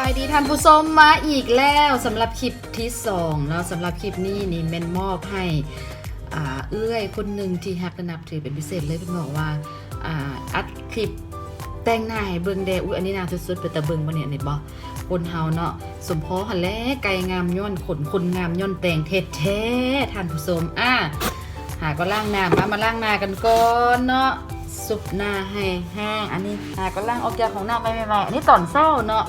ายดีท่านผู้ชมมาอีกแล้วสำหรับคลิปที่2แล้วสำหรับคลิปนี้นี่แม่นมอบให้เอื้อยคนหนึ่งที่ฮักและนับถือเป็นพิเศษเลยเพิ่นบอกว่าอัดคลิปแต่งหน้าให้เบิ่งแดอุ้ยอันนี้น่าสุดๆเป็นตะเบิ่งบ่เนี่ยนี่บ่คนเฮาเนาะสมพอหั่นแหละไก่งามย้อนขนคนงามย้อนแต่งแท้ๆท่านผู้ชมหาก็ล้างหน้ามาล้างหน้ากันก่อนเนาะสุบหน้าให้แห้งอันนี้หาก็ล้างออกจากของหน้าไปใหม่ๆอันนี้ตอนเช้าเนาะ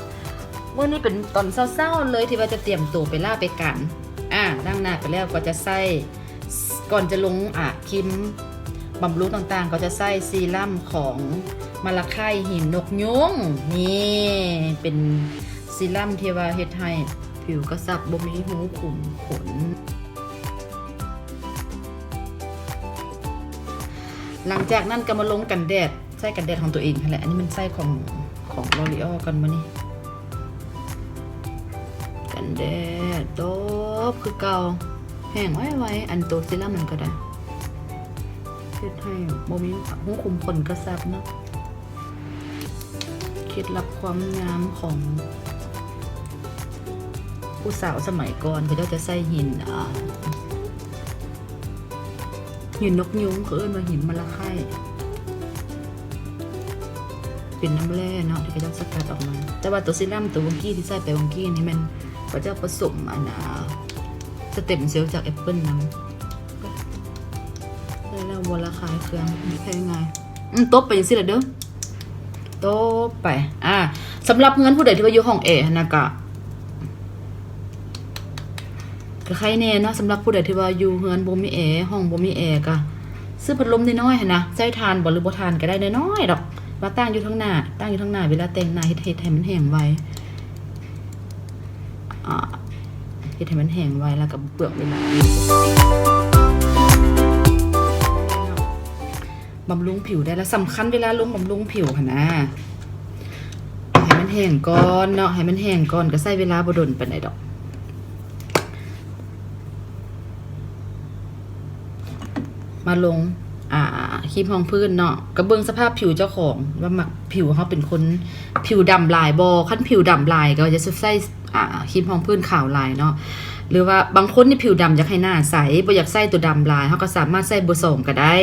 มื้อนี้เป็นตอนเช้าๆเลยที่ว่าจะเตรียมตัวไปล่าไปกันล้างหน้าไปแล้วก็จะใส่ก่อนจะลงครีมบำรุงต่างๆก็จะใส่ซีรั่มของมะละไข่หินนกยุงนี่เป็นซีรั่มที่ว่าเฮ็ดให้ผิวกระชับบ่มีหูขุ่นขนหลังจากนั้นก็มาลงกันแดดใส่กันแดดของตัวเองนั่นแหละอันนี้มันใส่ของ L'Oreal กันมานี่กันแดดโดบคือเก่าแห้งไว้อันตัวซีรั่มมันก็ได้เฮ็ดให้บ่มีหูคุมขนกระชับเนาะเคล็ดลับความงามของผู้สาวสมัยก่อนเขาจะใส่หินนกยุงเขาเอิ้นว่าหินมะละไข่เป็นน้ำแร่เนาะที่เขาจะสกัดออกมาแต่ว่าตัวซีรั่มตัววังกี้ที่ใส่ไปวังกี้นี่มันก็จะผสมสเต็มเซลล์จากแอปเปิลน้ำแล้ววราคาเครื่องแพงไงตบไปยังสิล่ะเด้อตบไปสำหรับเงินผู้ใดที่ว่าอยู่ห้องแอร์นะก็ใครแน่เนาะสำหรับผู้ใดที่ว่าอยู่เฮือนบ่มีแอร์ห้องบ่มีแอร์ก็ซื้อพัดลมน้อยๆนะใช้ทานบ่หรือบ่ทานก็ได้น้อยๆดอกว่าตั้งอยู่ข้างหน้าเวลาแต่งหน้าเฮ็ดให้มันแห้งไวเฮ็ดให้มันแห้งไวแล้วก็เปลือกเวลาบำรุงผิวได้แล้วสำคัญเวลาลงบำรุงผิวค่ะนะให้มันแห้งก่อนเนาะให้มันแห้งก่อนก็ใช้เวลาบ่ดนปานใดดอกมาลงครีมรองพื้นเนาะก็เบิ่งสภาพผิวเจ้าของว่ามักผิวเขาเป็นคนผิวดำลายบ่คันผิวดำลายก็จะใส่ครีมรองพื้นขาวลายเนาะหรือว่าบางคนนี่ผิวดำอยากให้หน้าใสบ่อยากใส่ตัวดำลายเขาก็สามารถใส่เบอร์2ก็ได้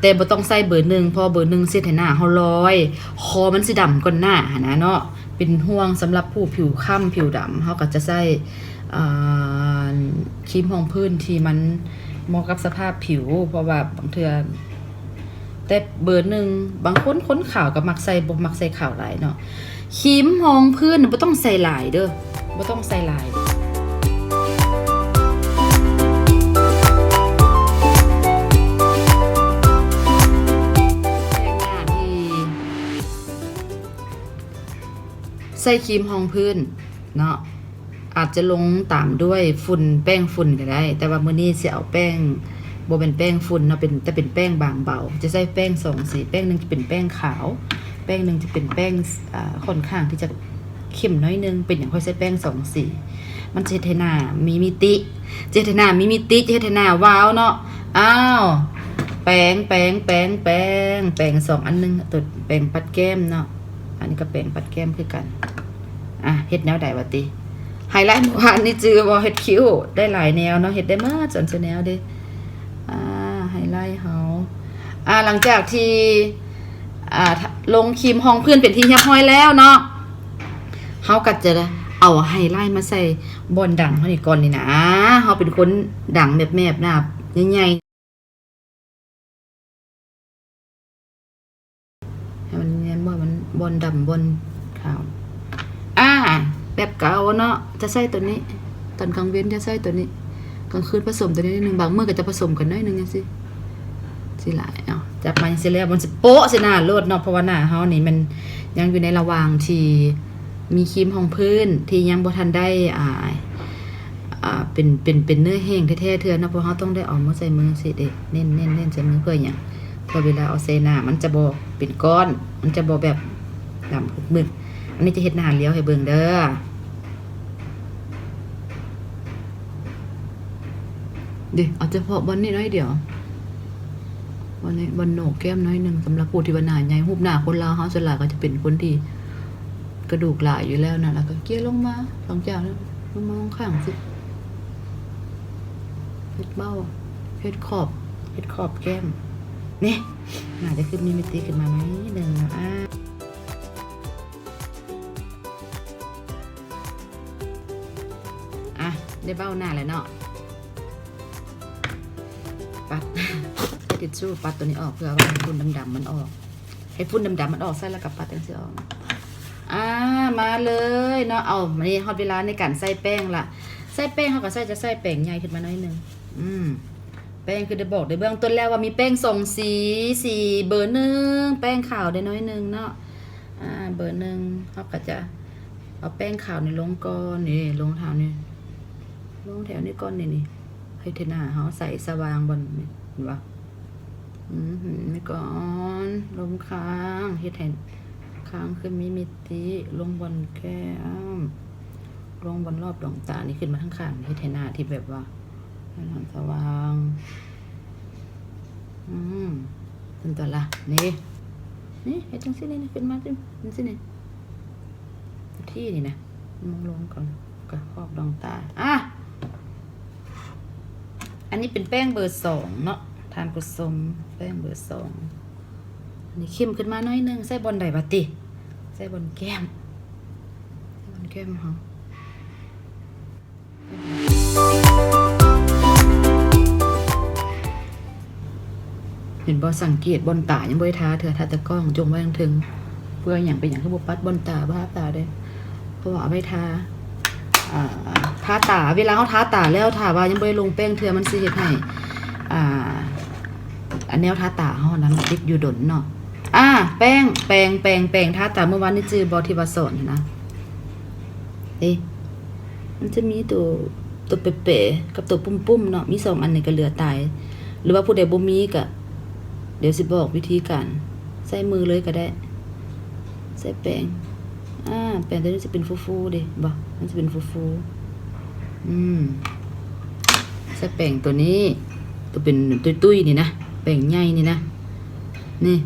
แต่บ่ต้องใส่เบอร์1เพราะเบอร์1เสียให้หน้าเขาลอยคอมันสิดำก่อนหน้านะเนาะเป็นห่วงสำหรับผู้ผิวค้ำผิวดำเขาก็จะใส่ครีมรองพื้นที่มันเหมาะกับสภาพผิวเพราะว่าบางเทื่อแต่เบอร์1บางคนขนขาวกับมักใส่บ่มักใส่ขาวหลายเนาะครีมรองพื้นบ่ต้องใส่หลายเด้อบ่ต้องใส่หลายใส่ครีมรองพื้นเนาะอาจจะลงตามด้วยฝุ่นแป้งฝุ่นก็ได้แต่ว่ามื้อนี้สิเอาแป้งบ่เป็นแป้งฝุ่นเนาะแต่เป็นแป้งบางเบาจะใส่แป้ง2สีแป้งนึงจะเป็นแป้งขาวแป้งนึงจะเป็นแป้งค่อนข้างที่จะเข้มน้อยนึงเป็นอย่างค่อยใส่แป้ง2สีมันจะเฮ็ดให้หน้ามีมิติจะเฮ็ดให้หน้ามีมิติจะเฮ็ดให้หน้าว้าวเนาะแป้ง2อันนึงตัวแป้งปัดแก้มเนาะอันนี้ก็แป้งปัดแก้มคือกันเฮ็ดแนวใดวะติไฮไลท์เมื่อวานนี่จือบ่เฮ็ดคิ้วได้หลายแนวเนาะเฮ็ดได้มาจนแนวเด้ไฮไลท์เฮาหลังจากที่ลงครีมรองพื้นเป็นที่เรียบร้อยแล้วเนาะเฮาก็จะเอาไฮไลท์มาใส่บนดังเฮานี่ก่อนนี่นะเฮาเป็นคนดังแมบๆนะใหญ่ๆให้มันเนียนบ่มันบนดำบนขาวแบบเก่าเนาะจะใส่ตัวนี้ตอนกลางเว้นจะใส่ตัวนี้กลางคืนผสมตัวนี้นิดนึงบางมื้อก็จะผสมกันน้อยนึงจังซี่สิหลายจับมาสิแล้วมันสิโป๊ะสิหน้าโลดเนาะเพราะว่าหน้าเฮานี่มันยังอยู่ในระหว่างที่มีครีมรองพื้นที่ยังบ่ทันได้เป็นเนื้อแห้งแท้ๆเทื่อเนาะเพราะเฮาต้องได้เอามาใส่มือสิเด้เน้นใส่มือเพื่อหยังเพื่อเวลาเอาใส่หน้ามันจะบ่เป็นก้อนมันจะบ่แบบดำมึกอันนี้จะเฮ็ดหน้าเลี้ยวให้เบิ่งเด้อเอาเฉพาะบนนี้น้อยเดียววันนี้บนโหนกแก้มน้อยนึงสำหรับผู้ที่ว่าหน้าใหญ่รูปหน้าคนลาวเฮาส่วนหลายก็จะเป็นคนที่ กระดูกหลายอยู่แล้วนะแล้วก็เกี้ยลงมาสองจานแล้วลงมาข้างสิเฮ็ดเบ้าเฮ็ดขอบแก้มนี่น่าจะขึ้นมีมิติขึ้นมาไหมหนึ่งได้เบ้าหน้าแล้วเนาะปัดใช้ทิชชู่ปัดตัวนี้ออกเพื่อว่าฝุ่นดำๆมันออกให้ฝุ่นดำๆมันออกใส่แล้วกับปัดจังซี่ออกมาเลยเนาะเอามานี่ฮอดเวลาในการใส่แป้งละใส่แป้งเขาก็จะใส่แป้งใหญ่ขึ้นมาหน่อยนึงแป้งคือได้บอกได้เบื้องต้นแล้วว่ามีแป้ง2สีเบอร์1แป้งขาวได้น้อยนึงเนาะเบอร์1เขาก็จะเอาแป้งขาวนี่ลงก่อนนี่ลงแถวนี้ลงแถวนี้ก่อนนี่ให้เทน่าเขาใส่สว่างบนนี่เห็นปะนี่ก่อนลงค้างเฮ็ดให้ค้างคือมีมิติลงบนแก้มลงบนรอบดวงตานี่ขึ้นมาทั้งข้างเฮ็ดให้หน้าที่แบบว่าสว่างเป็นตัวละนี่เฮ็ดจังซี่นี่ขึ้นมาจังซี่นี่ที่นี่นะมองลงก่อนก็ครอบดวงตาอันนี้เป็นแป้งเบอร์2เนาะทานกุศลแป้งเบอร์2อันนี้เข้มขึ้นมาหน่อยนึงใส่บนใดบัดติใส่บนแก้มเฮาเห็นบ่สังเกตบนตายังบ่ได้ทาเถื่อทาตะกล้องจงไว้ถึงเพื่อหยังเป็นหยังคือบ่ปัดบนตาบ่ทาตาได้เพราะว่าเอาไว้ทาตาเวลาเขาทาตาแล้วทาว่ายังบ่ได้ลงแป้งเทื่อมันสิเฮ็ดให้อันแนวทาตาเฮานั้นติดอยู่ดนเนาะแป้งทาตาเมื่อวานนี้จื้อบ่ที่ว่าสอนนะมันจะมีตัวเป๋ๆกับตัวปุ้มๆเนาะมี2อันนี่ก็เหลือตายหรือว่าผู้ใดบ่มีก็เดี๋ยวสิบอกวิธีการใส่มือเลยก็ได้ใส่แป้งแป้งตัวนี้จะเป็นฟูๆดิบ่มันจะเป็นฟูใส่แป้งตัวนี้ตัวเป็นตุ้ยๆนี่นะแป้งใหญ่นี่นะนี่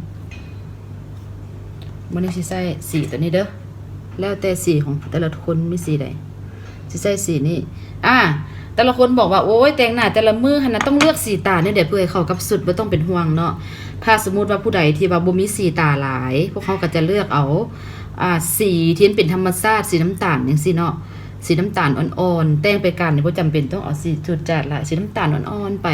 วันนี้สิใส่สีตัวนี้เด้อแล้วแต่สีของแต่ละคนมีสีใดสิใส่สีนี้แต่ละคนบอกว่าโอ้ยแต่งหน้าแต่ละมือหั่นน่ะต้องเลือกสีตาเนี่ยเดี๋ยวเพื่อให้เข้ากับสุดบ่ต้องเป็นห่วงเนาะถ้าสมมุติว่าผู้ใดที่ว่าบ่มีสีตาหลายพวกเขาก็จะเลือกเอาสีที่เป็นธรรมชาติสีน้ำตาลจังซี่เนาะสีน้ำตาลอ่อนๆแต่งไปกันบ่จำเป็นต้องเอาสีจุดจัดละสีน้ำตาลอ่อนๆไป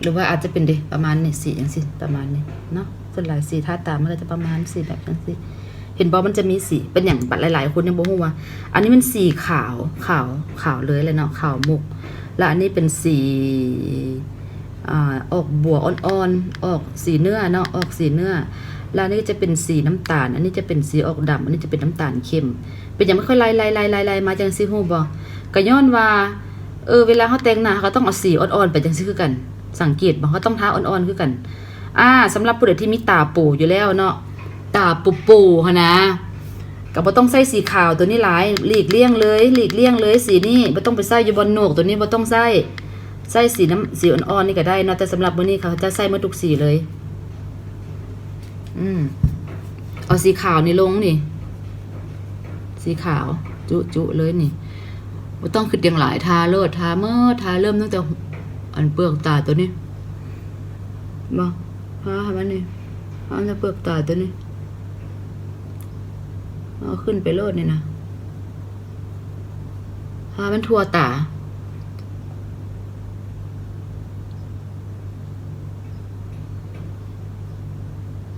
หรือว่าอาจจะเป็นประมาณนี้สีจังซี่ประมาณนี้เนาะส่วนหลายสีทาตามันก็จะประมาณสีแบบจังซี่เห็นบ่มันจะมีสีเป็นอย่างบัดหลายๆคนยังบ่ฮู้ว่าอันนี้มันสีขาวเลยเนาะขาวมุกแล้วอันนี้เป็นสีออกบัวอ่อนๆออกสีเนื้อเนาะออกสีเนื้อแล้วนี่จะเป็นสีน้ำตาลอันนี้จะเป็นสีออกดำอันนี้จะเป็นน้ำตาลเข้มเป็นอย่างไม่ค่อยไล่มาจังซี่ฮู้บ่ก็ย้อนว่าเวลาเฮาแต่งหน้าเขาต้องเอาสีอ่อนๆไปจังซี่คือกันสังเกตบ่เขาต้องทาอ่อนๆคือกันสำหรับผู้ใดที่มีตาปูอยู่แล้วเนาะตาปูค่ะนะก็บ่ต้องใส่สีขาวตัวนี้หลายหลีกเลี่ยงเลยสีนี้บ่ต้องไปใส่อยู่บนโหนกตัวนี้บ่ต้องใส่สีอ่อนๆนี่ก็ได้เนาะแต่สำหรับมื้อนี้เขาจะใส่หมดทุกสีเลยเอาสีขาวนี่ลงนี่สีขาวจุเลยนี่บ่ต้องคิดอย่างหลายทาเลิศทาเริ่มตั้งแต่อันเปลือกตาตัวนี้บ่มันนี่อันเปลือกตาตัวนี้เอาขึ้นไปโลดนี่นะมันทั่วตา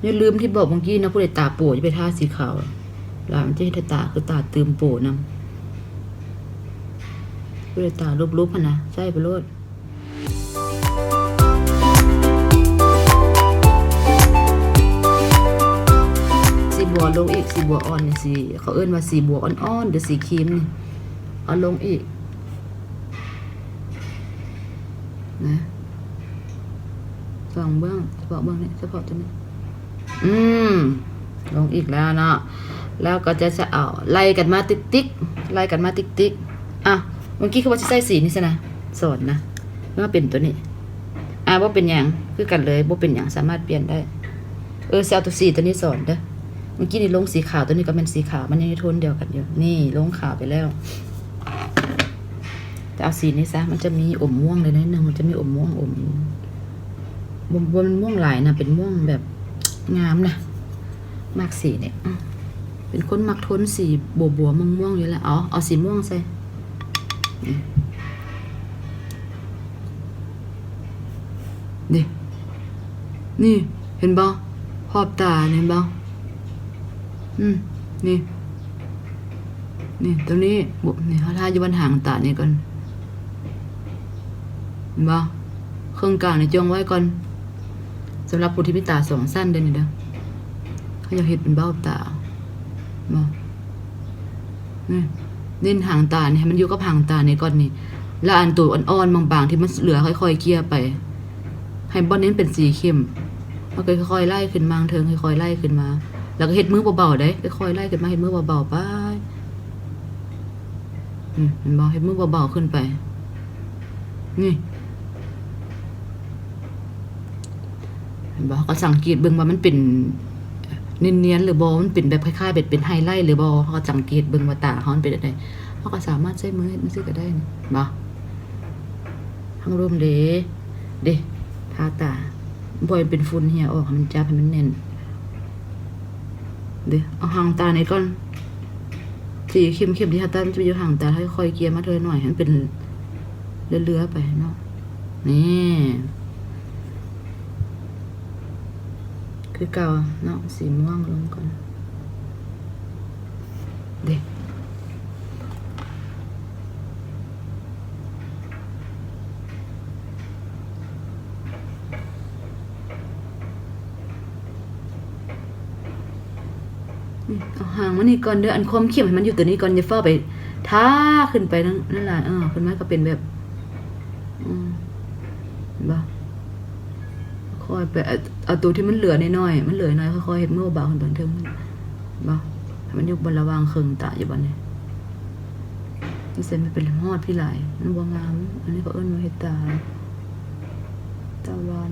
อย่าลืมที่บอกเมื่อกี้นะผู้ใดตาโป่จะไปทาสีขาวลามันจะให้ตาคือตาเติมโป่นำผู้ใดตาลุบๆนะใช่ไปโลดสีบัวลงอีกสีบัวอ่อนนี่สีเขาเอิ้นว่าสีบัวอ่อนๆหรือสีครีมนี่เอาลงอีกนะ2เบื้องเฉพาะเบื้องนี้เฉพาะตัวนี้ลงอีกแล้วเนาะแล้วก็จะเอาไล่กันมาติ๊กเมื่อกี้เขาว่าจะใส่สีนี่ซะนะสอนนะว่าเป็นตัวนี้ว่าเป็นหยังคือกันเลยบ่เป็นหยังสามารถเปลี่ยนได้เอาตัวสีตัวนี้สอนเด้อ เมื่อกี้นี่ลงสีขาวตัวนี้ก็เป็นสีขาวมันยังในโทนเดียวกันอยู่นี่ลงขาวไปแล้วแต่เอาสีนี้ซะมันจะมีอมม่วงเลยนิดนึงมันจะมีอมม่วงอมบนม่วงหลายนะเป็นม่วงแบบงามนะมากสีเนี่ยเป็นคนมักโทนสีบัวม่วงอยู่แล้วเอาสีม่วงใส่นี่เห็นบ่ขอบตาเห็นบ่นี่ตรงนี้นี่เขาทาอยู่บนหางตานี่ก่อนเห็นบ่เครื่องกลางนี่จงไว้ก่อนสำหรับผู้ที่มีตาสองสั้นเด้อนี่เด้อเขาอยากเห็นเป็นเบ้าตาบ่เน้นหางตานี่ให้มันอยู่กับหางตานี่ก่อนนี่แล้วอันตัวอ่อนๆบางๆที่มันเหลือค่อยๆเกลี่ยไปให้บ่เน้นเป็นสีเข้มมันค่อยๆไล่ขึ้นมาเทิงค่อยๆไล่ขึ้นมาแล้วก็เฮ็ดมือเบาๆได้ค่อยๆไล่ขึ้นมาเฮ็ดมือเบาๆไปเห็นบ่เฮ็ดมือเบาๆขึ้นไปนี่เห็นบ่ก็สังเกตเบิ่งว่ามันเป็นเนียนๆหรือบ่มันเป็นแบบคล้ายๆเป็นไฮไลท์หรือบ่เขาก็สังเกตเบิ่งว่าตาเขามันเป็นจังได๋เขาก็สามารถใช้มือเฮ็ดจังซี่ก็ได้นี่บ่ทั้งรวมเด้ทาตาบ่ให้เป็นฝุ่นเหี่ยออกให้มันจับให้มันแน่นเอาหางตาในก่อนสีเข้มที่ทาตามันจะอยู่หางตาค่อยๆเกลี่ยมาเถอะหน่อยให้มันเป็นเลื้อๆไปเนาะนี่คือเก่าเนาะสีม่วงลงก่อนเอาหางมันนี่ก่อนเด้ออันคมเข้มให้มันอยู่ตัวนี้ก่อนอย่าฟ้าไปท่าขึ้นไปนั่นแหละขึ้นมาก็เป็นแบบบ่ค่อยไปเอาตัวที่มันเหลือน้อยๆมันเหลือน้อยค่อยๆเฮ็ดมือเบาขึ้นไปเทิงบ่ให้มันอยู่บนระวางเครื่องตาอยู่บ่นี่นี่เส้นมันเป็นฮอดพี่หลายมันบ่งามอันนี้ก็เอิ้นว่าเฮ็ดตาหวาน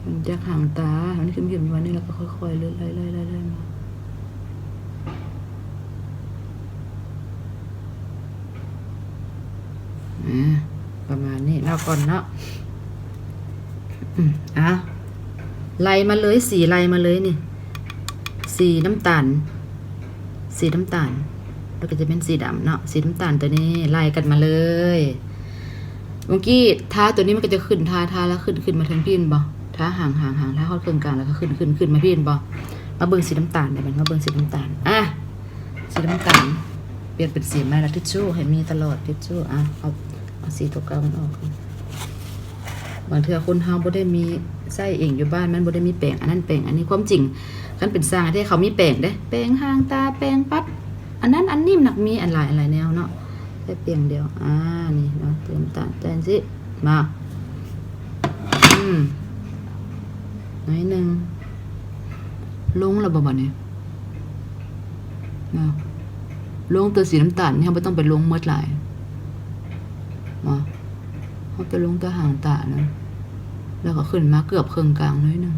มันจะห่างตาอันนี้เข้มๆวันนี้แล้วก็ค่อยๆเลื่อยๆมาประมาณนี้แล้วก่อนเนาะไล่มาเลยสีไล่มาเลยนี่สีน้ำตาลแล้วก็จะเป็นสีดำเนาะสีน้ำตาลตัวนี้ไล่กันมาเลยเมื่อกี้ทาตัวนี้มันก็จะขึ้นทาแล้วขึ้นมาทั้งพี่นบ่ทาห่างถ้าเข้าเครื่องกลางแล้วก็ขึ้นมาพี่นบ่มาเบิ่งสีน้ำตาลได้มันมาเบิ่งสีน้ำตาลสีน้ำตาลเปลี่ยนเป็นสีใหม่แล้วทิชชู่ให้มีตลอดทิชชู่เอาสีตัวเก่ามันออกบางเทื่อคนเฮาบ่ได้มีไส้เองอยู่บ้านมันบ่ได้มีแป้งอันนั้นแป้งอันนี้ความจริงคันเป็นสร้างที่เขามีแป้งเด้แป้งหางตาแป้งปัดอันนั้นอันนิ่มหนักมีอันหลายแนวเนาะแค่เพียงเดียวนี่เนาะเติมตาลแทนสิมาหน่อยนึงลงแล้วบ่เนี่ยลงตัวสีน้ำตาลนี่เราไม่ต้องไปลงเมื่อไหร่เขาไปลงตัวหางตานะแล้วก็ขึ้นมาเกือบเครื่องกลางหน่อยนึง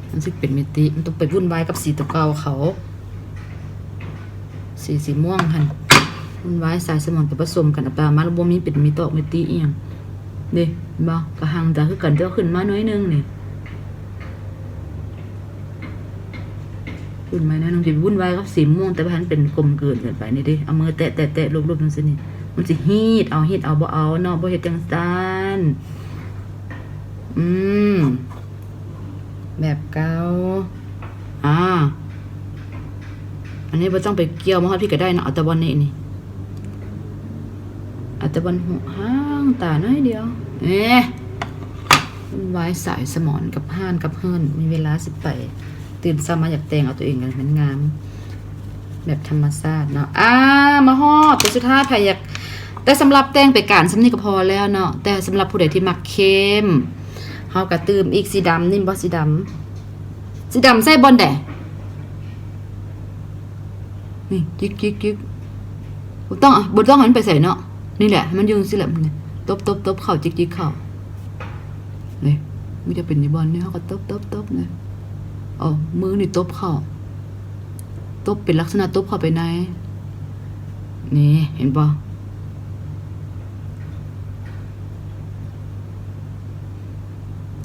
มันสิเป็นมิติมันต้องไปวุ่นวายกับสีตัวเก่าเขาสีม่วงหันวุ่นวายสายสมองไปผสมกันมาแล้วบ่มีเป็นมิตอกมิติอีหยังกระหังตาคือกันเดี๋ยวขึ้นมาหน่อยนึงนี่ขึ้นมาหน่อยนึงสิวุ่นวายกับสีม่วงแต่ว่ามันเป็นกลมเกินไปนี่ดิเอามือแตะรูปๆจังซี่นี่มันสิฮีดเอาบ่เอาเนาะบ่เฮ็ดจังซั่นแบบเก่าอันนี้บ่ต้องไปเกี่ยวมาฮอดพี่ก็ได้เนาะเอาแต่บนนี่เอาแต่บนห้างตาน้อยเดียวไว้สายสมอนกับห้านกับเฮิรนมีเวลาสิไปตื่นเช้ามาอยากแต่งเอาตัวเองกันมันงามแบบธรรมชาติเนาะมาฮอดตัวสุดท้ายไผอยากแต่สำหรับแต่งไปการสำนี้ก็พอแล้วเนาะแต่สำหรับผู้ใดที่มักเข้มเฮาก็ตื่มอีกสีดำนี่บ่สีดำใส่บนแดนี่จิก บ่ต้องให้มันไปใส่เนาะนี่แหละให้มันอยู่จังซี่แหละนี่ตบเข้าจิกๆเข้านี่มันจะเป็นอีบอลนี่เฮาก็ตบนี่เอามือนี่ตบเข้าตบเป็นลักษณะตบเข้าไปในนี่เห็นบ่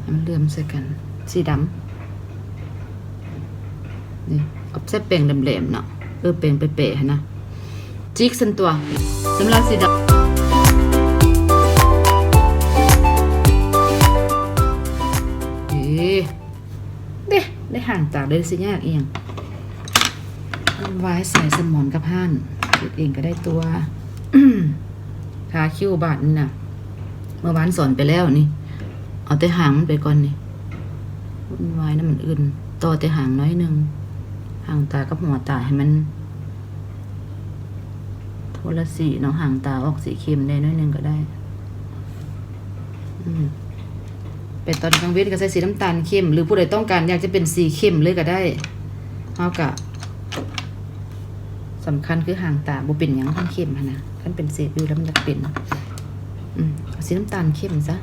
ให้มันเลื่อมใส่กันสีดำนี่เอาใส่แป้งแหลมๆเนาะแป้งเป๊ะๆหั่นนะจิกซั่นตัวสำหรับสีดำได้ห่างตากได้สิยากเองไว้ใส่สมอนกับห่านคิดเองก็ได้ตัว ทาคิ้วบาดนี่น่ะเมื่อวานสอนไปแล้วนี่เอาแต่หางมันไปก่อนนี่วุ่นวายนะมันอื่นต่อแต่หางน้อยนึงหางตากับหัวตาให้มันโทนละสีเนาะหางตาออกสีเข้มได้น้อยนึงก็ได้เป็นตอนกลางวันก็ใส่สีน้ำตาลเข้มหรือผู้ใดต้องการอยากจะเป็นสีเข้มเลยก็ได้เฮากะสำคัญคือหางตาบ่เป็นหยังทั้งเข้มนะคันเป็นเศษอยู่แล้วมันจะเป็นสีน้ำตาลเข้มซะ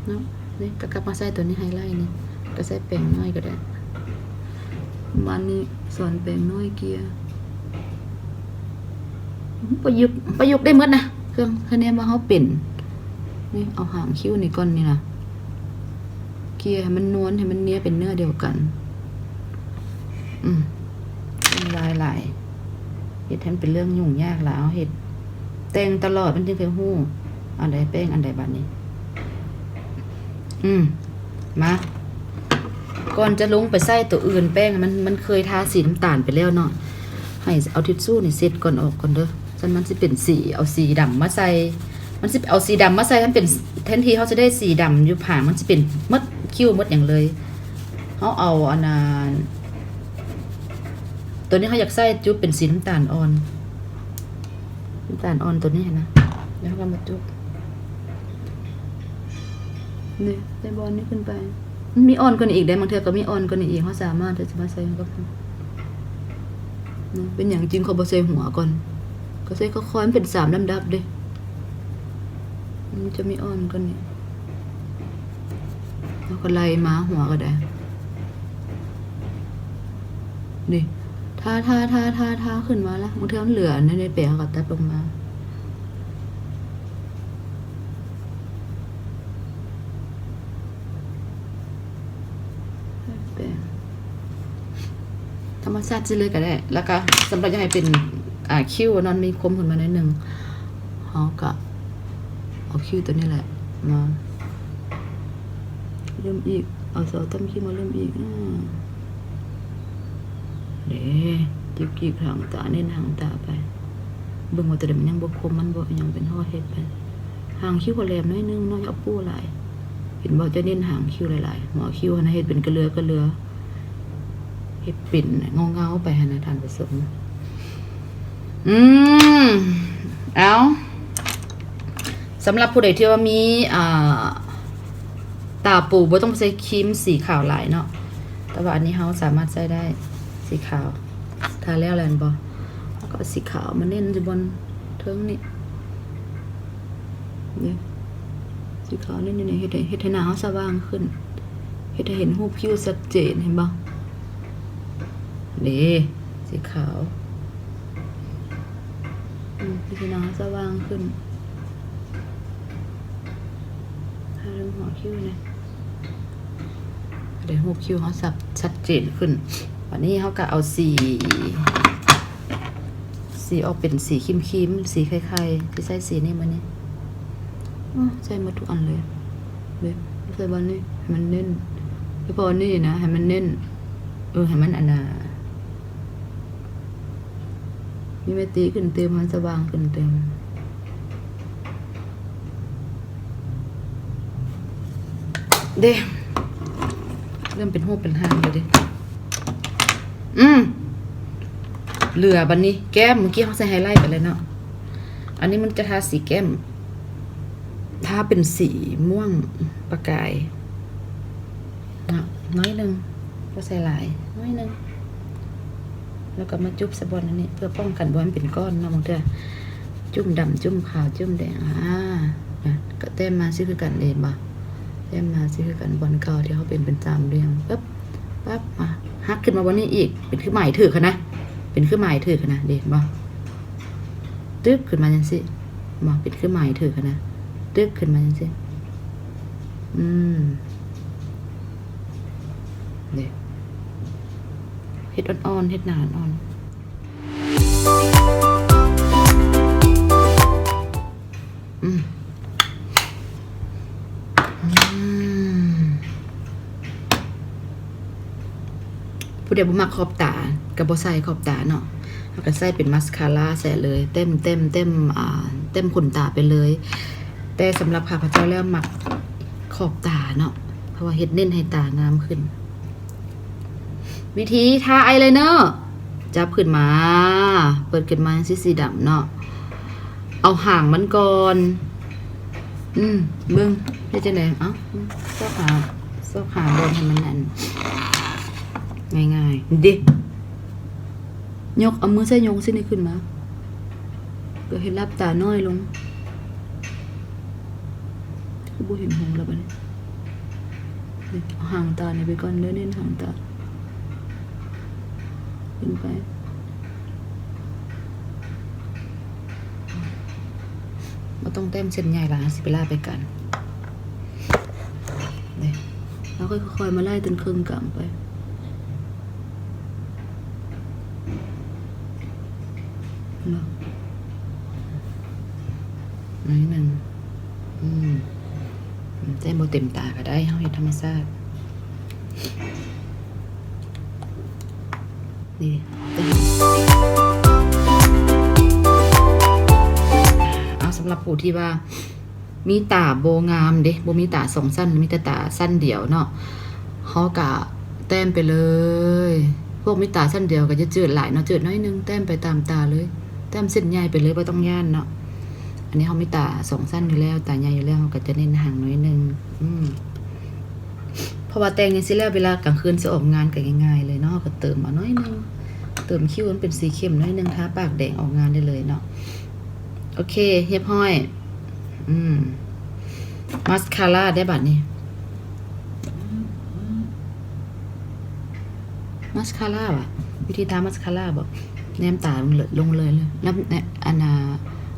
เนาะนี่ก็กลับมาใส่ตัวนี้ไฮไลท์นี่ก็ใส่แป้งน้อยก็ได้มันนี่สอนแป้งน้อยเกียร์ประยุกต์ได้หมดนะเครื่องคะแนนว่าเฮาเป็นนี่เอาหางคิ้วนี่ก่อนนี่นะเกียร์ให้มันนวลให้มันเนี้ยเป็นเนื้อเดียวกันลายเฮ็ดให้มันเป็นเรื่องยุ่งยากแล้วเฮ็ดแต่งตลอดมันจึงเคยฮู้อันใดแป้งอันใดบัดนี้มาก่อนจะลงไปใส่ตัวอื่นแป้งมันเคยทาสีน้ำตาลไปแล้วเนาะให้เอาทิชชู่นี่เซ็ตก่อนออกก่อนเด้อฉะนั้นมันสิเป็นสีเอาสีดำมาใส่มันสิเอาสีดำมาใส่มันเป็นแทนที่เขาจะได้สีดำอยู่ผ่ามันสิเป็นมดคิ้วมดอย่างเลยเขาเอาอันนั้นตัวนี้เขาอยากใส่จุ๊บเป็นสีน้ำตาลอ่อนตัวนี้นะแล้วก็มาจุ๊บนี่ใส่บอลนี้ขึ้นไปมันมีอ่อนกว่านี้อีกได้บางเทื่อก็มีอ่อนกว่านี้อีกเขาสามารถจะมาใส่ก็เป็นอย่างจริงเขาบ่ใส่หัวก่อนก็ใส่ค่อยๆมันเป็น3ลำดับเด้มันจะมีอ่อนกว่านี้แล้วก็ไล่มาหัวก็ได้นี่ทาขึ้นมาแล้วบางเทื่อมันเหลือในแป้งก็ตัดลงมาธรรมชาติสิเลยก็ได้แล้วก็สำหรับยังไงเป็นคิ้วนอนมีคมขึ้นมาหน่อยนึงเฮาก็เอาคิ้วตัวนี้แหละมาเริ่มอีกเอาเสาต้มคิ้วมาเริ่มอีกเด้จิกหางตาเน้นหางตาไปเบิ่งว่าตัวเดิมมันยังบ่คมมันบ่ยังเป็นห่อเฮ็ดไปหางคิ้วก็แหลมน้อยนึงน้อยเอาปูหลายเห็นบ่จะเน้นหางคิ้วหลายๆหมอคิ้วนะเฮ็ดเป็นกระเลือเฮ็ดปิ่นเงาไปนะท่านผู้ชมเอาสำหรับผู้ใดที่ว่ามีตาปูบ่ต้องใช้ครีมสีขาวหลายเนาะแต่ว่าอันนี้เฮาสามารถใช้ได้สีขาวทาแล้วแลนบ่แล้วก็สีขาวมาเน้นอยู่บนเทิงนี่สีขาวเน้นอยู่นี่เฮ็ดให้หน้าเฮาสว่างขึ้นเฮ็ดให้เห็นรูปคิ้วชัดเจนเห็นบ่นี่สีขาวพี่น้องสว่างขึ้นทาเรื่องหัวคิ้วเนี่ยเดี๋ยวหัวคิ้วเขาชัดเจนขึ้นวันนี้เขาก็เอาสีออกเป็นสีครีมสีคล้ายๆที่ใส่สีนี่มันนี่ใส่หมดทุกอันเลยใส่บอลนี่ให้มันเน้นพี่พอนี่นะให้มันเน้นให้มันอันน่ะมีเมตีขึ้นเต็มมันสว่างขึ้นเต็มเด้เริ่มเป็นหูเป็นหางเลยดิเหลือบันนี้แก้มเมื่อกี้เขาใส่ไฮไลท์ไปเลยเนาะอันนี้มันจะทาสีแก้มทาเป็นสีม่วงประกายน้อยนึงก็ใส่หลายน้อยนึง แล้วก็มาจุ๊บสะบอนอันนี้เพื่อป้องกันบ่ให้มันเป็นก้อนเนาะบางเทื่อจุ่มดำจุ่มขาวจุ่มแดงนะก็แต้มมาซิคือกันเลยบ่แต้มมาซิคือกันบอลเก่าที่เขาเป็นตามเรียงปั๊บมาฮักขึ้นมาบนนี้อีกเป็นคือหมายถือค่ะนะเป็นคือหมายถือค่ะนะเด็ดบ่ตึ๊กขึ้นมาจังซี่บ่เป็นคือหมายถือค่ะนะตึ๊กขึ้นมาจังซี่เด็ดเฮ็ดอ่อนๆเฮ็ดหนาอ่อนผู้ใดบ่มักขอบตาก็บ่ใส่ขอบตาเนาะเฮาก็ใส่เป็นมัสคาร่าใส่เลยเต็มขนตาไปเลยแต่สำหรับข้าพเจ้าแล้วมักขอบตาเนาะเพราะว่าเฮ็ดเน้นให้ตางามขึ้นวิธีทาอายไลเนอร์จับขึ้นมาเปิดขึ้นมาสีดำเนาะเอาห่างมันก่อนเบิ่งเฮ็ดจังได๋เอ้าซอกขาบนให้มันนั่นง่ายๆดิยกเอามือใส่ยงสินี่ขึ้นมาก็เห็นรับตาน้อยลงก็บ่เห็นหงแล้วบัดนี้เอาห่างตานี่ไปก่อนเน้นห่างตาขึ้นไปบ่ต้องเต็มเส้นใหญ่ล่ะสิไปลาไปกันนี่แล้วค่อยๆมาไล่จนครึ่งกลางไปเนาะนิดนึงเต็มบ่เต็มตาก็ได้เฮาเฮ็ดธรรมชาตินี่เอาสำหรับผู้ที่ว่ามีตาโบงามเด้บ่มีตาสองสั้นมีแต่ตาสั้นเดียวเนาะเฮากะแต้มไปเลยพวกมีตาสั้นเดียวก็จะจืดหลายเนาะจืดน้อยนึงแต้มไปตามตาเลยแต้มเส้นใหญ่ไปเลยบ่ต้องย่านเนาะอันนี้เฮามีตาสองสั้นอยู่แล้วตาใหญ่อยู่แล้วเฮาก็จะเน้นห่างน้อยนึงเพราะว่าแต่งจังซี่แล้วเวลากลางคืนสิออกงานก็ง่ายๆเลยเนาะก็เติมมาน้อยนึงเติมคิ้วมันเป็นสีเข้มน้อยนึงทาปากแดงออกงานได้เลยเนาะโอเคเรียบร้อยมัสคาร่าได้บัดนี้มัสคาร่าว่ะวิธีทามัสคาร่าบ่แนมตาลงเลยแล้วอันน่ะ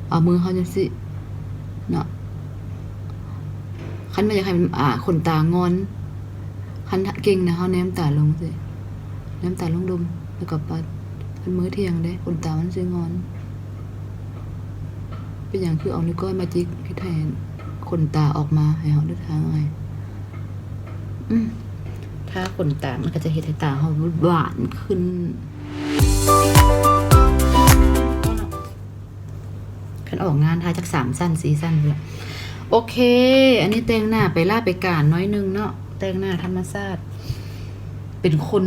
เอามือเฮาจังซี่เนาะคันมันอยากให้มันขนตางอนคันเก่งนะเฮาแนมตาลงสิแนมตาลงดมแล้วก็ปัดคันมือเที่ยงเด้ขนตามันสิงอนเป็นอย่างคือเอานิ้วก้อยมาจิกที่แทนขนตาออกมาให้เฮาได้ทางไงถ้าขนตามันก็จะเฮ็ดให้ตาเฮาหวานขึ้นคันออกงานทาจัก3สั้น4สั้นพุ่นล่ะโอเคอันนี้แต่งหน้าไปลาไปการน้อยนึงเนาะแต่งหน้าธรรมชาติเป็นคน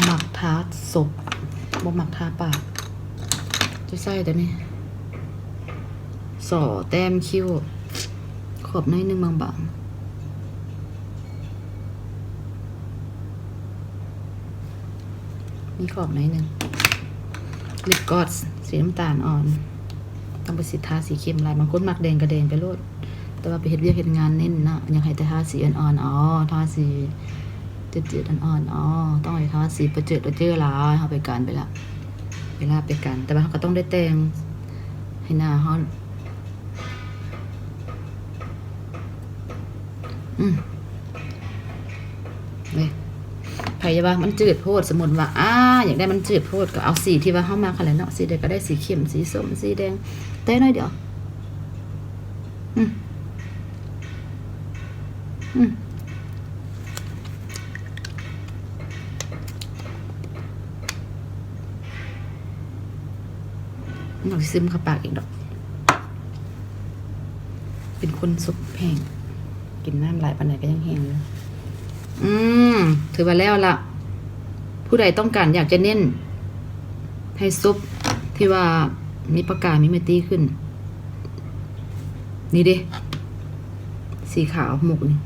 มักทาศพบ่มักทาปากจะใส่แต่นี่ส่อแต้มคิ้วขอบน้อยนึงบางๆมีขอบน้อยนึงลิปกลอสสีน้ำตาลอ่อนต้องไปสิทาสีเข้มลายบางคนมักแดงก็แดงไปโลดแต่ว่าไปเฮ็ดเวียกเฮ็ดงานเน้นนะอยากให้แต่ทาสีอ่อนๆทาสีจืดๆอ่อนๆต้องให้ทาสีประเจิดประเจ้อหลายเฮาไปการไปละเวลาไปกันแต่ว่าเฮาก็ต้องได้แต่งให้หน้าเฮานี่ไผว่ามันจืดโพดสมมุติว่าอยากได้มันจืดโพดก็เอาสีที่ว่าเฮามาคั่นแหละเนาะสีใดก็ได้สีเข้มสีส้มสีแดงแต่น้อยเดียวมันซึมเข้าปากอีกดอกเป็นคนสุกแห้งกินน้ำหลายปานใดก็ยังแห้งอยู่ถือว่าแล้วล่ะผู้ใดต้องการอยากจะเน้นให้ซุปที่ว่ามีประกายมีเมตี้ขึ้นนี่ดิสีขาวหมกนี่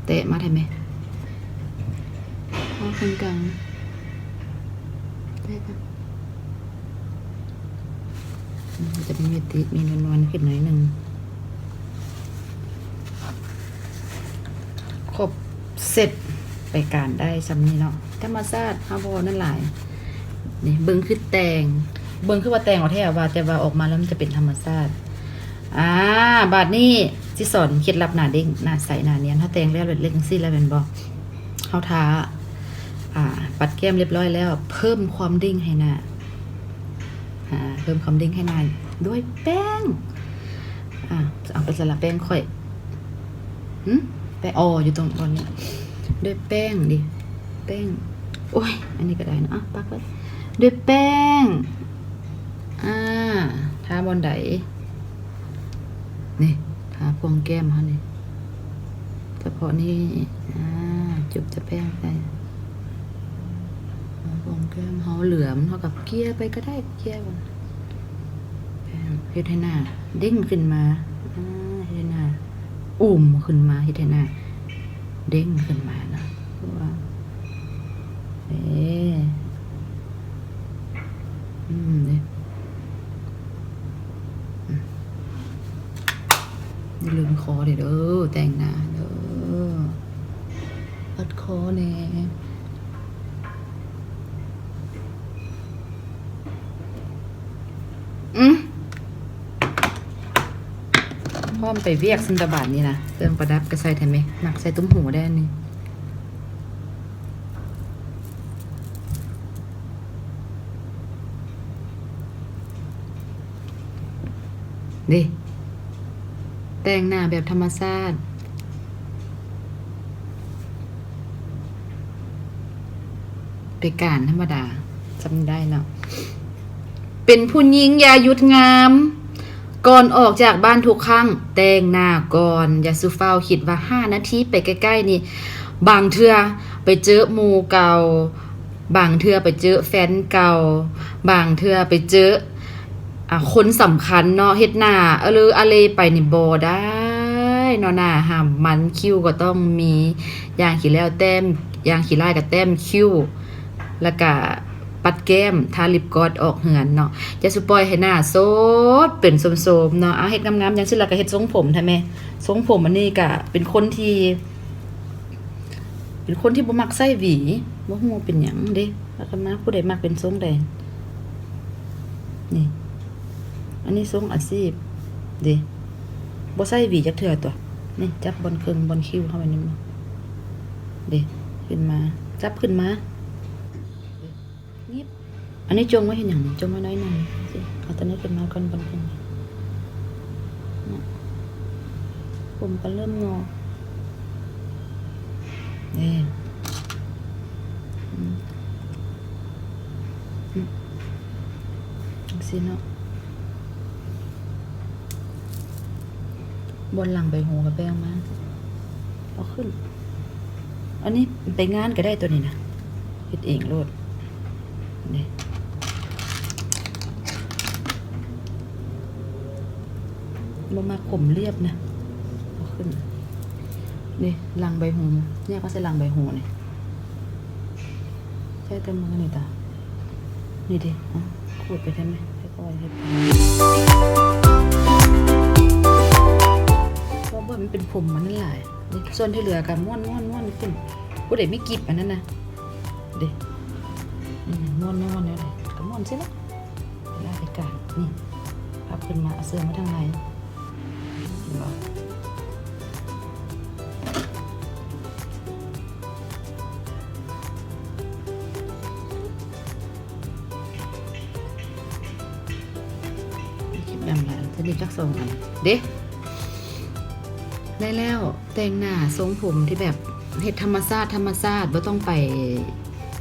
เตะมาได้ไหมเอาคนกลาง ได้ค่ะมันจะมีติมีนวลๆขึ้นหน่อยหนึ่งครบเสร็จไปการได้ซ้ำนี้เนาะธรรมชาติฮาบอนั่นหลายนี่เบิ้งคือแตงเบิ้งคือว่าแตงเอาแท้ว่าแต่ว่าออกมาแล้วมันจะเป็นธรรมชาติบาดนี้ที่สอนเคล็ดลับหน้าเด้งหน้าใสหน้าเนียนถ้าแตงแล้วเล็กๆซี่แล้วเป็นบ่เฮาทาปัดแก้มเรียบร้อยแล้วเพิ่มความเด้งให้หน้าเพิ่มความเด้งให้หน้าด้วยแป้งเอาไปสลับแป้งค่อยแป้งอยู่ตรงบนนี้ด้วยแป้งดิแป้งโอ้ยอันนี้ก็ได้นะปักไว้ด้วยแป้งทาบนไดนี่ทาพวงแก้มเขานี่เฉพาะนี่จุบจะแป้งไปพวงแก้มเขาเหลือมเท่ากับเกลี่ยไปก็ได้เกลี่ยบนแป้งเฮ็ดให้หน้าเด้งขึ้นมาเฮ็ดให้หน้าอุ่มขึ้นมาเฮ็ดให้หน้าเด้งขึ้นมานะเพราะว่าเนี่ยอย่าลืมคอเด้อแต่งหน้าเด้อปัดคอแน่พร้อมไปเวียกสินตบาทนี่นะเครื่องประดับก็ใส่แทนไหมหมักใส่ตุ้มหูได้นี่ดิแต่งหน้าแบบธรรมชาติไปการธรรมดาจำได้แล้วเป็นผู้หญิงอย่าหยุดงามก่อนออกจากบ้านทุกครั้งแต่งหน้าก่อนอย่าสุฟ้าวคิดว่า5 นาทีไปใกล้ๆนี่บางเทื่อไปเจอหมู่เก่าบางเทื่อไปเจอแฟนเก่าบางเทื่อไปเจอคนสำคัญเนาะเฮ็ดหน้าหรืออะไรไปนี่บ่ได้เนาะหน้าห้ามมันคิ้วก็ต้องมีอย่างขี้แล้วแต้มอย่างขี้ลายก็แต้มคิ้วแล้วก็ปัดแก้มทาลิปกลอสออกเหือนเนาะจะสุปล่อยให้หน้าโซดเป็นโสมๆเนาะเฮ็ดงามๆจังซี่แล้วก็เฮ็ดทรงผมท่าแม่ทรงผมอันนี้ก็เป็นคนที่บ่มักใส่หวีบ่ฮู้เป็นหยังเด้แล้วก็มาผู้ใดมักเป็นทรงใดนี่อันนี้ทรงอาชีพดิบ่ใส่หวีจักเทื่อตัวนี่จับบนเครื่องบนคิ้วเข้าไปนี่ดิขึ้นมาจับขึ้นมานิบอันนี้จงไว้เห็นอย่างนี้จงไว้น้อยหน่อยสิเอาตัวนี้ขึ้นมาก่อนบนขึ้นผมก็เริ่มงอนี่สิเนาะบนหลังใบหูกับแป้งมาเอาขึ้นอันนี้ไปงานก็ได้ตัวนี้นะเฮ็ดเองโลดนี่บ่มาขมเรียบนะเอาขึ้นนี่หลังใบหูเนี่ยก็ใส่หลังใบหูนี่ใช้เต็มมือนี่ตานี่ดิขูดไปได้ไหมค่อยๆให้เพราะว่ามันเป็นผมมันนั่นแหละนี่ส่วนที่เหลือกันม้วนขึ้นกูเด็กไม่กิบอันนั้นนะเด็กม้วนแล้วเลยก็ม้วนใช่ไหมลากไปกลางนี่พับขึ้นมาเอาเสื้อมาทางในแบบนั้นจะมีจักทรงอันเด้ได้แล้วแต่งหน้าทรงผมที่แบบเฮ็ดธรรมชาติบ่ต้องไป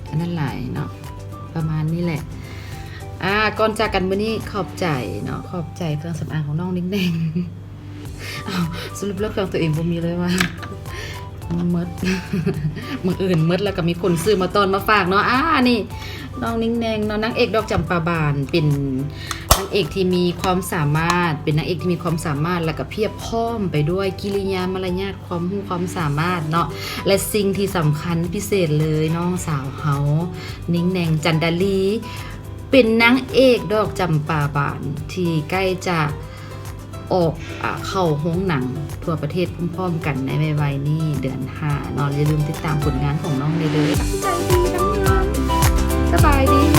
อันนั้นหลายเนาะประมาณนี้แหละก่อนจากกันมื้อนี้ขอบใจเนาะขอบใจเครื่องสำอางของน้องนิ้งแดงสรุปแล้วเครื่องตัวเองบ่มีเลยว่ามืดมื้ออื่นมืดแล้วก็มีคนซื้อมาต้อนมาฝากเนาะนี่น้องนิ้งแดงเนาะนางเอกดอกจำปาบานเป็นนาง างเอกที่มีความสามารถเป็นนางเอกที่มีความสามารถแล้วก็เพียบพร้อมไปด้วยกิริยามารยาทความรู้ความสามารถเนาะและสิ่งที่สำคัญพิเศษเลยน้องสาวเฮานิ้งแหน่งจันดาลีเป็นนางเอกดอกจำปาบานที่ใกล้จะออกเข้าโรงหนังทั่วประเทศพร้อมๆกันในไวๆนี้เดือน5เนาะอย่าลืมติดตามผลงานของน้องได้เลยตั้งใจดีน้องสบายดี